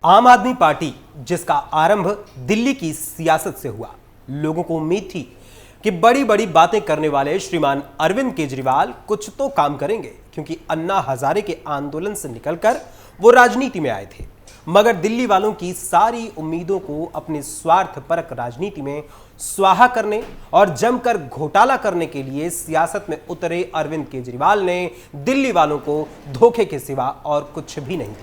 आम आदमी पार्टी, जिसका आरंभ दिल्ली की सियासत से हुआ, लोगों को उम्मीद थी कि बड़ी बड़ी बातें करने वाले श्रीमान अरविंद केजरीवाल कुछ तो काम करेंगे, क्योंकि अन्ना हजारे के आंदोलन से निकलकर वो राजनीति में आए थे। मगर दिल्ली वालों की सारी उम्मीदों को अपने स्वार्थपरक राजनीति में स्वाहा करने और जमकर घोटाला करने के लिए सियासत में उतरे अरविंद केजरीवाल ने दिल्ली वालों को धोखे के सिवा और कुछ भी नहीं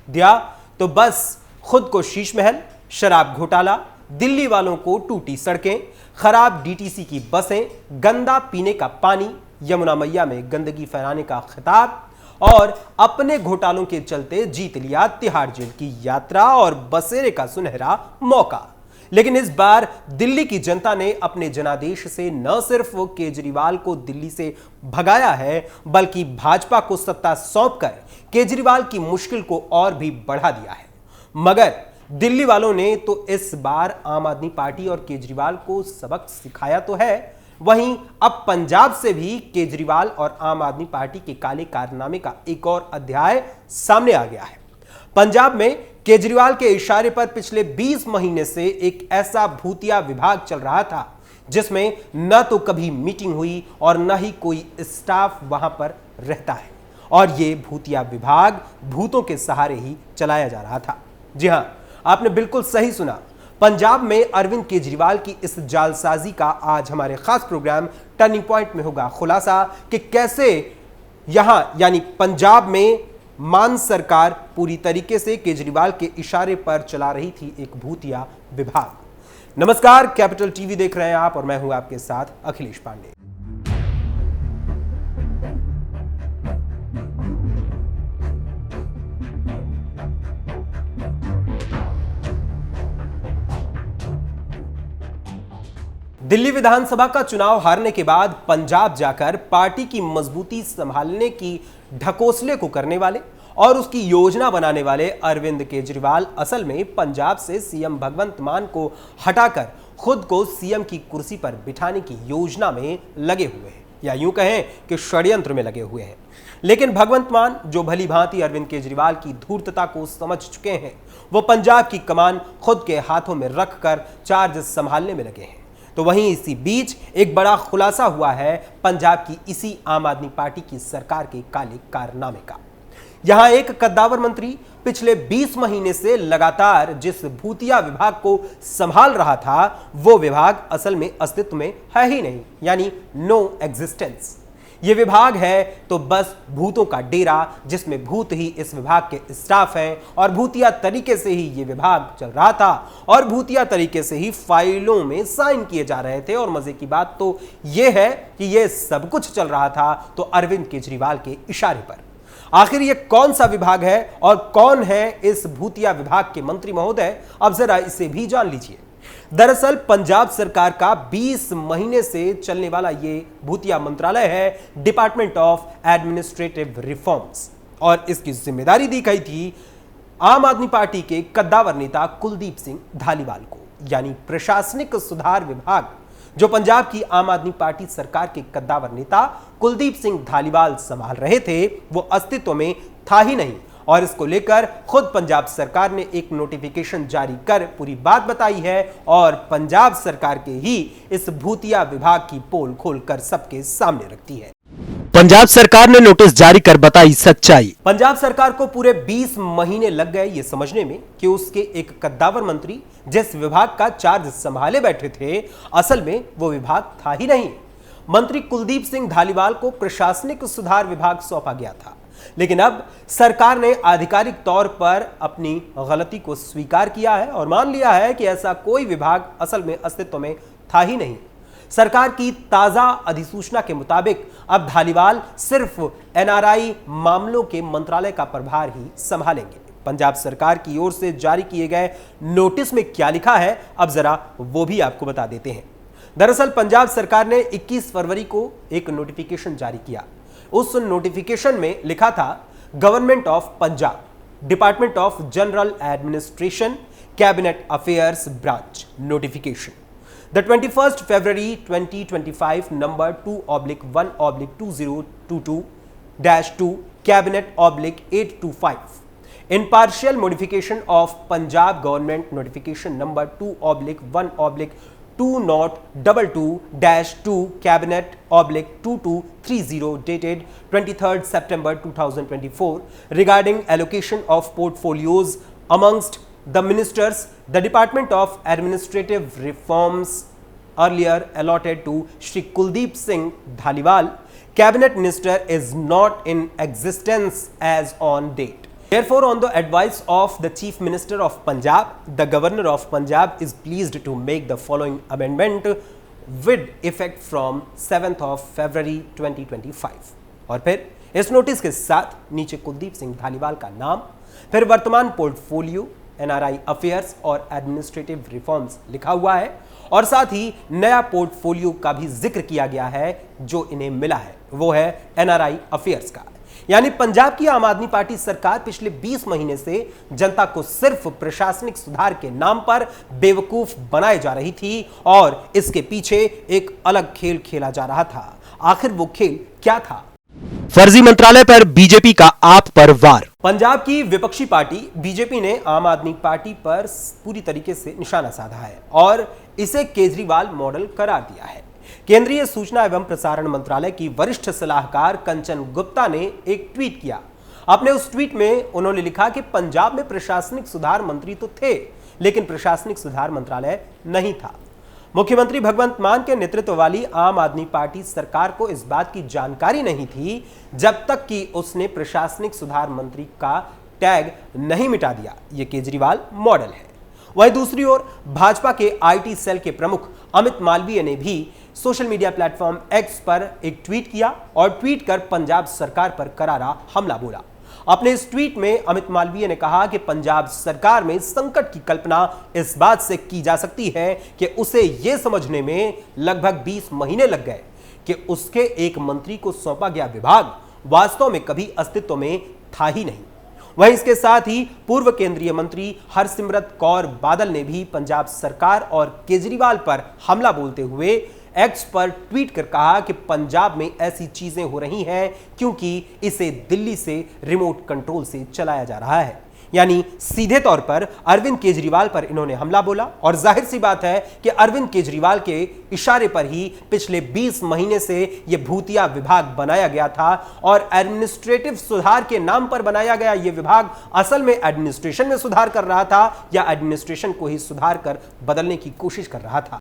दिया तो बस खुद को शीश महल, शराब घोटाला, दिल्ली वालों को टूटी सड़कें, खराब डीटीसी की बसें, गंदा पीने का पानी, यमुना मैया में गंदगी फैलाने का खिताब और अपने घोटालों के चलते जीत लिया तिहाड़ जेल की यात्रा और बसेरे का सुनहरा मौका। लेकिन इस बार दिल्ली की जनता ने अपने जनादेश से न सिर्फ केजरीवाल को दिल्ली से भगाया है, बल्कि भाजपा को सत्ता सौंपकर केजरीवाल की मुश्किल को और भी बढ़ा दिया है। मगर दिल्ली वालों ने तो इस बार आम आदमी पार्टी और केजरीवाल को सबक सिखाया तो है, वहीं अब पंजाब से भी केजरीवाल और आम आदमी पार्टी के काले कारनामे का एक और अध्याय सामने आ गया है। पंजाब में केजरीवाल के इशारे पर पिछले 20 महीने से एक ऐसा भूतिया विभाग चल रहा था जिसमें न तो कभी मीटिंग हुई और न ही कोई स्टाफ वहां पर रहता है, और यह भूतिया विभाग भूतों के सहारे ही चलाया जा रहा था। जी हां, आपने बिल्कुल सही सुना। पंजाब में अरविंद केजरीवाल की इस जालसाजी का आज हमारे खास प्रोग्राम टर्निंग पॉइंट में होगा खुलासा कि कैसे यहां यानी पंजाब में मान सरकार पूरी तरीके से केजरीवाल के इशारे पर चला रही थी एक भूतिया विभाग। नमस्कार, कैपिटल टीवी देख रहे हैं आप और मैं हूं आपके साथ अखिलेश पांडे। दिल्ली विधानसभा का चुनाव हारने के बाद पंजाब जाकर पार्टी की मजबूती संभालने की ढकोसले को करने वाले और उसकी योजना बनाने वाले अरविंद केजरीवाल असल में पंजाब से सीएम भगवंत मान को हटाकर खुद को सीएम की कुर्सी पर बिठाने की योजना में लगे हुए हैं, या यूं कहें कि षड्यंत्र में लगे हुए हैं। लेकिन भगवंत मान, जो भली भांति अरविंद केजरीवाल की धूर्तता को समझ चुके हैं, वो पंजाब की कमान खुद के हाथों में रखकर चार्ज संभालने में लगे हैं। तो वहीं इसी बीच एक बड़ा खुलासा हुआ है पंजाब की इसी आम आदमी पार्टी की सरकार के काले कारनामे का। यहां एक कद्दावर मंत्री पिछले 20 महीने से लगातार जिस भूतिया विभाग को संभाल रहा था, वो विभाग असल में अस्तित्व में है ही नहीं, यानी नो एग्जिस्टेंस। ये विभाग है तो बस भूतों का डेरा, जिसमें भूत ही इस विभाग के स्टाफ हैं और भूतिया तरीके से ही ये विभाग चल रहा था और भूतिया तरीके से ही फाइलों में साइन किए जा रहे थे। और मजे की बात तो ये है कि ये सब कुछ चल रहा था तो अरविंद केजरीवाल के इशारे पर। आखिर ये कौन सा विभाग है और कौन है इस भूतिया विभाग के मंत्री महोदय, अब जरा इसे भी जान लीजिए। दरअसल पंजाब सरकार का 20 महीने से चलने वाला ये भूतिया मंत्रालय है डिपार्टमेंट ऑफ एडमिनिस्ट्रेटिव रिफॉर्म्स, और इसकी जिम्मेदारी दी गई थी आम आदमी पार्टी के कद्दावर नेता कुलदीप सिंह धालीवाल को। यानी प्रशासनिक सुधार विभाग जो पंजाब की आम आदमी पार्टी सरकार के कद्दावर नेता कुलदीप सिंह धालीवाल संभाल रहे थे, वो अस्तित्व में था ही नहीं। और इसको लेकर खुद पंजाब सरकार ने एक नोटिफिकेशन जारी कर पूरी बात बताई है और पंजाब सरकार के ही इस भूतिया विभाग की पोल खोलकर सबके सामने रखती है। पंजाब सरकार ने नोटिस जारी कर बताई सच्चाई। पंजाब सरकार को पूरे 20 महीने लग गए ये समझने में कि उसके एक कद्दावर मंत्री जिस विभाग का चार्ज संभाले बैठे थे, असल में वो विभाग था ही नहीं। मंत्री कुलदीप सिंह धालीवाल को प्रशासनिक सुधार विभाग सौंपा गया था, लेकिन अब सरकार ने आधिकारिक तौर पर अपनी गलती को स्वीकार किया है और मान लिया है कि ऐसा कोई विभाग असल में अस्तित्व में था ही नहीं। सरकार की ताजा अधिसूचना के मुताबिक अब धालीवाल सिर्फ एनआरआई मामलों के मंत्रालय का प्रभार ही संभालेंगे। पंजाब सरकार की ओर से जारी किए गए नोटिस में क्या लिखा है, अब जरा वो भी आपको बता देते हैं। दरअसल पंजाब सरकार ने 21 फरवरी को एक नोटिफिकेशन जारी किया। उस नोटिफिकेशन में लिखा था government of Punjab, department of general administration, cabinet affairs branch notification, the 21st February 2025 number 2/1/2022-2 cabinet/825 in partial modification of Punjab government notification number 2/1/2022-2 cabinet/2230 dated 23rd September 2024 regarding allocation of portfolios amongst the ministers, the Department of Administrative Reforms earlier allotted to Shri Kuldeep Singh Dhaliwal, Cabinet Minister, is not in existence as on date. Therefore, on the advice of the Chief Minister of Punjab, the Governor of Punjab is pleased to make the following amendment with effect from 7th of February 2025. और फिर इस notice के साथ नीचे कुलदीप सिंह धालीवाल का नाम, फिर वर्तमान पोर्टफोलियो, एनआरआई अफेयर्स और एडमिनिस्ट्रेटिव रिफॉर्म्स लिखा हुआ है और साथ ही नया पोर्टफोलियो का भी जिक्र किया गया है जो इन्हें मिला है, वो है एनआरआई अफेयर्स का। यानी पंजाब की आम आदमी पार्टी सरकार पिछले 20 महीने से जनता को सिर्फ प्रशासनिक सुधार के नाम पर बेवकूफ बनाए जा रही थी और इसके पीछे एक अलग खेल खेला जा रहा था। आखिर वो खेल क्या था? फर्जी मंत्रालय पर बीजेपी का आप पर वार। पंजाब की विपक्षी पार्टी बीजेपी ने आम आदमी पार्टी पर पूरी तरीके से निशाना साधा है और इसे केजरीवाल मॉडल करार दिया है। केंद्रीय सूचना एवं प्रसारण मंत्रालय की वरिष्ठ सलाहकार कंचन गुप्ता ने एक ट्वीट किया। अपने उस ट्वीट में उन्होंने लिखा कि पंजाब में प्रशासनिक सुधार मंत्री तो थे, लेकिन प्रशासनिक सुधार मंत्रालय नहीं था। मुख्यमंत्री भगवंत मान के नेतृत्व वाली आम आदमी पार्टी सरकार को इस बात की जानकारी नहीं थी जब तक कि उसने प्रशासनिक सुधार मंत्री का टैग नहीं मिटा दिया। यह केजरीवाल मॉडल है। वहीं दूसरी ओर भाजपा के आईटी सेल के प्रमुख अमित मालवीय ने भी सोशल मीडिया प्लेटफॉर्म एक्स पर एक ट्वीट किया और ट्वीट कर पंजाब सरकार पर करारा हमला बोला। अपने इस ट्वीट में अमित मालवीय ने कहा कि पंजाब सरकार में संकट की कल्पना इस बात से की जा सकती है कि उसे यह समझने में लगभग 20 महीने लग गए कि उसके एक मंत्री को सौंपा गया विभाग वास्तव में कभी अस्तित्व में था ही नहीं। वहीं इसके साथ ही पूर्व केंद्रीय मंत्री हरसिमरत कौर बादल ने भी पंजाब सरकार और केजरीवाल पर हमला बोलते हुए एक्स पर ट्वीट कर कहा कि पंजाब में ऐसी चीजें हो रही हैं क्योंकि इसे दिल्ली से रिमोट कंट्रोल से चलाया जा रहा है। यानी सीधे तौर पर अरविंद केजरीवाल पर इन्होंने हमला बोला और जाहिर सी बात है कि अरविंद केजरीवाल के इशारे पर ही पिछले 20 महीने से यह भूतिया विभाग बनाया गया था और एडमिनिस्ट्रेटिव सुधार के नाम पर बनाया गया यह विभाग असल में एडमिनिस्ट्रेशन में सुधार कर रहा था या एडमिनिस्ट्रेशन को ही सुधार कर बदलने की कोशिश कर रहा था।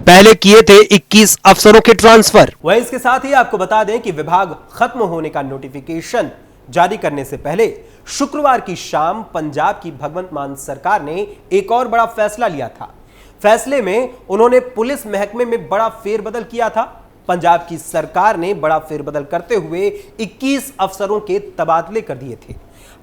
पहले किए थे 21 अफसरों के ट्रांसफर। वहीं इसके साथ ही आपको बता दें कि विभाग खत्म होने का नोटिफिकेशन जारी करने से पहले शुक्रवार की शाम पंजाब की भगवंत मान सरकार ने एक और बड़ा फैसला लिया था। फैसले में उन्होंने पुलिस महकमे में बड़ा फेरबदल किया था। पंजाब की सरकार ने बड़ा फेरबदल करते हुए 21 अफसरों के तबादले कर दिए थे।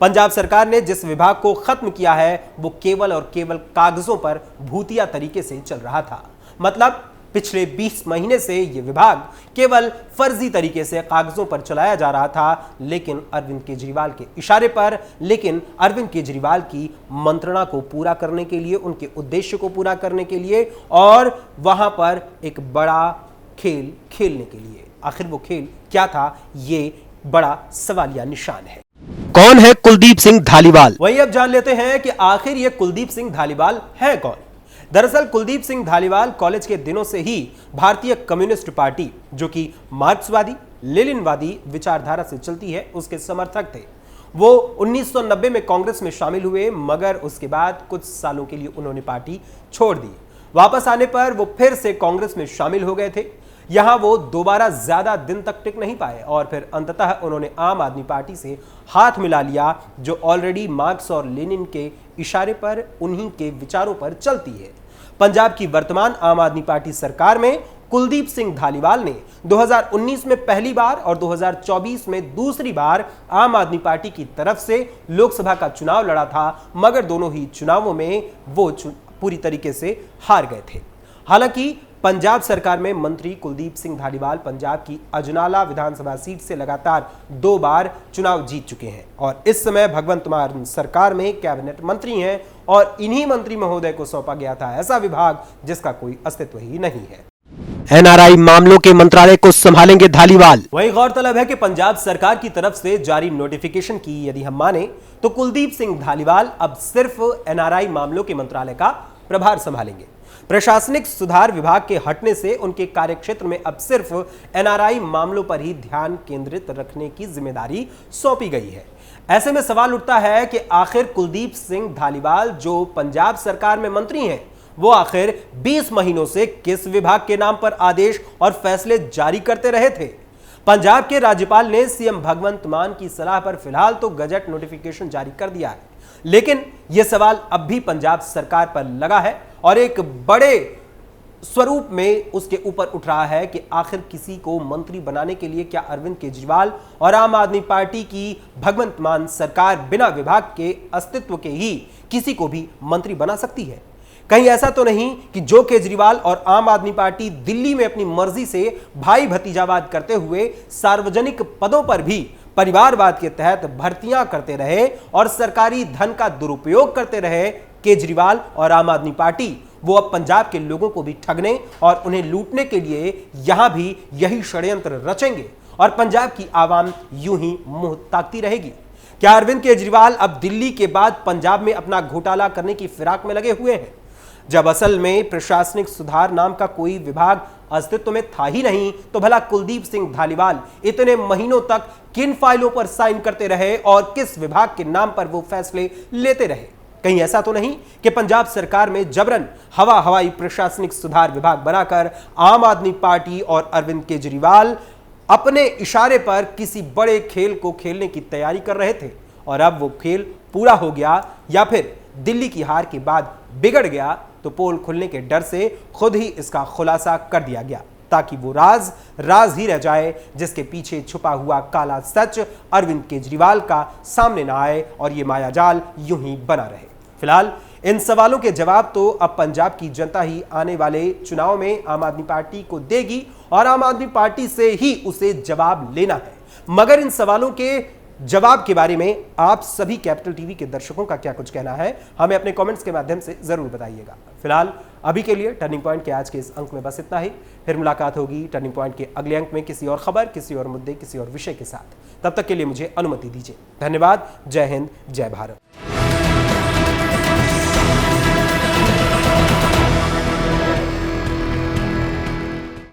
पंजाब सरकार ने जिस विभाग को खत्म किया है वो केवल और केवल कागजों पर भूतिया तरीके से चल रहा था। मतलब पिछले 20 महीने से यह विभाग केवल फर्जी तरीके से कागजों पर चलाया जा रहा था, लेकिन अरविंद केजरीवाल के इशारे पर, लेकिन अरविंद केजरीवाल की मंत्रणा को पूरा करने के लिए, उनके उद्देश्य को पूरा करने के लिए और वहां पर एक बड़ा खेल खेलने के लिए। आखिर वो खेल क्या था, ये बड़ा सवालिया निशान है। कौन है कुलदीप सिंह धालीवाल? वही अब जान लेते हैं कि आखिर ये कुलदीप सिंह धालीवाल है कौन। दरअसल कुलदीप सिंह धालीवाल कॉलेज के दिनों से ही भारतीय कम्युनिस्ट पार्टी, जो कि मार्क्सवादी लेनिनवादी विचारधारा से चलती है, उसके समर्थक थे। वो 1990 में कांग्रेस में शामिल हुए, मगर उसके बाद कुछ सालों के लिए उन्होंने पार्टी छोड़ दी। वापस आने पर वो फिर से कांग्रेस में शामिल हो गए थे। यहां वो दोबारा ज्यादा दिन तक टिक नहीं पाए और फिर अंततः उन्होंने आम आदमी पार्टी से हाथ मिला लिया, जो ऑलरेडी मार्क्स और लेनिन के इशारे पर, उन्हीं के विचारों पर चलती है। पंजाब की वर्तमान आम आदमी पार्टी सरकार में कुलदीप सिंह धालीवाल ने 2019 में पहली बार और 2024 में दूसरी बार आम आदमी पार्टी की तरफ से लोकसभा का चुनाव लड़ा था, मगर दोनों ही चुनावों में वो पूरी तरीके से हार गए थे। हालांकि पंजाब सरकार में मंत्री कुलदीप सिंह धालीवाल पंजाब की अजनाला विधानसभा सीट से लगातार 2 बार चुनाव जीत चुके हैं और इस समय भगवंत मान सरकार में कैबिनेट मंत्री हैं और इन्हीं मंत्री महोदय को सौंपा गया था ऐसा विभाग जिसका कोई अस्तित्व ही नहीं है। एनआरआई मामलों के मंत्रालय को संभालेंगे धालीवाल। वहीं गौरतलब है कि पंजाब सरकार की तरफ से जारी नोटिफिकेशन की यदि हम माने तो कुलदीप सिंह धालीवाल अब सिर्फ एनआरआई मामलों के मंत्रालय का प्रभार संभालेंगे। प्रशासनिक सुधार विभाग के हटने से उनके कार्यक्षेत्र में अब सिर्फ एनआरआई मामलों पर ही ध्यान केंद्रित रखने की जिम्मेदारी सौंपी गई है। ऐसे में सवाल उठता है कि आखिर कुलदीप सिंह धालीवाल जो पंजाब सरकार में मंत्री हैं, वो आखिर 20 महीनों से किस विभाग के नाम पर आदेश और फैसले जारी करते रहे थे। पंजाब के राज्यपाल ने सीएम भगवंत मान की सलाह पर फिलहाल तो गजट नोटिफिकेशन जारी कर दिया है, लेकिन यह सवाल अब भी पंजाब सरकार पर लगा है और एक बड़े स्वरूप में उसके ऊपर उठ रहा है कि आखिर किसी को मंत्री बनाने के लिए क्या अरविंद केजरीवाल और आम आदमी पार्टी की भगवंत मान सरकार बिना विभाग के अस्तित्व के ही किसी को भी मंत्री बना सकती है। कहीं ऐसा तो नहीं कि जो केजरीवाल और आम आदमी पार्टी दिल्ली में अपनी मर्जी से भाई भतीजावाद करते हुए सार्वजनिक पदों पर भी परिवारवाद के तहत भर्तियां करते रहे और सरकारी धन का दुरुपयोग करते रहे केजरीवाल और आम आदमी पार्टी, वो अब पंजाब के लोगों को भी ठगने और उन्हें लूटने के लिए यहां भी यही षड्यंत्र रचेंगे और पंजाब की आवाम यूं ही मुंह ताकती रहेगी। क्या अरविंद केजरीवाल अब दिल्ली के बाद पंजाब में अपना घोटाला करने की फिराक में लगे हुए हैं, जब असल में प्रशासनिक सुधार नाम का कोई विभाग अस्तित्व में था ही नहीं? तो भला कुलदीप सिंह धालीवाल इतने महीनों तक किन फाइलों पर साइन करते रहे और किस विभाग के नाम पर वो फैसले लेते रहे? कहीं ऐसा तो नहीं कि पंजाब सरकार में जबरन हवाई प्रशासनिक सुधार विभाग बनाकर आम आदमी पार्टी और अरविंद केजरीवाल अपने इशारे पर किसी बड़े खेल को खेलने की तैयारी कर रहे थे और अब वो खेल पूरा हो गया, या फिर दिल्ली की हार के बाद बिगड़ गया तो पोल खुलने के डर से खुद ही इसका खुलासा कर दिया गया ताकि वो राज ही रह जाए जिसके पीछे छुपा हुआ काला सच अरविंद केजरीवाल का सामने ना आए और ये मायाजाल यूं ही बना रहे। फिलहाल इन सवालों के जवाब तो अब पंजाब की जनता ही आने वाले चुनाव में आम आदमी पार्टी को देगी और आम आदमी पार्टी से ही उसे जवाब लेना है। मगर इन सवालों के जवाब के बारे में आप सभी कैपिटल टीवी के दर्शकों का क्या कुछ कहना है, हमें अपने कमेंट्स के माध्यम से जरूर बताइएगा। फिलहाल अभी के लिए टर्निंग पॉइंट के आज के इस अंक में बस इतना ही। फिर मुलाकात होगी टर्निंग पॉइंट के अगले अंक में किसी और खबर, किसी और मुद्दे, किसी और विषय के साथ। तब तक के लिए मुझे अनुमति दीजिए। धन्यवाद। जय हिंद, जय भारत।